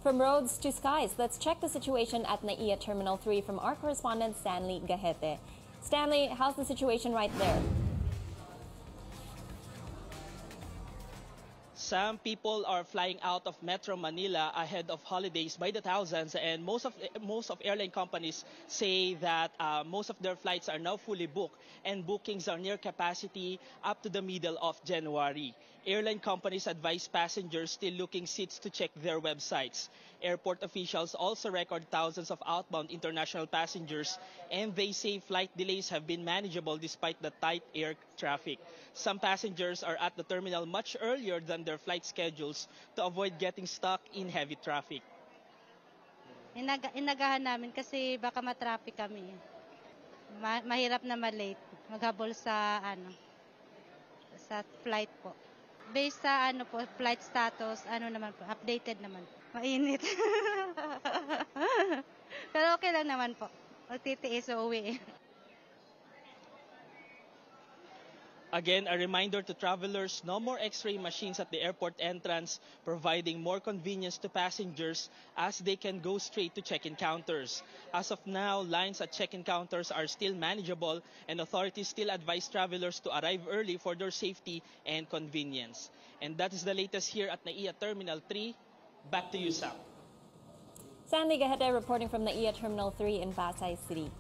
From roads to skies, let's check the situation at NAIA Terminal 3 from our correspondent Stanley Gahete. Stanley, how's the situation right there? Some people are flying out of Metro Manila ahead of holidays by the thousands, and most of airline companies say that most of their flights are now fully booked, and bookings are near capacity up to the middle of January. Airline companies advise passengers still looking seats to check their websites. Airport officials also record thousands of outbound international passengers, and they say flight delays have been manageable despite the tight air traffic. Some passengers are at the terminal much earlier than their flight schedules to avoid getting stuck in heavy traffic. Inagahan namin kasi baka matraffic kami. Mahirap na malate, maghabol sa sa flight po. Based sa flight status, naman po, updated naman. Mainit. Pero okay lang naman po. Magtitiis o uwi. Again, a reminder to travelers, no more X-ray machines at the airport entrance, providing more convenience to passengers as they can go straight to check-in counters. As of now, lines at check-in counters are still manageable, and authorities still advise travelers to arrive early for their safety and convenience. And that is the latest here at NAIA Terminal 3. Back to you, Sam. Stanley Gahete reporting from NAIA Terminal 3 in Pasay City.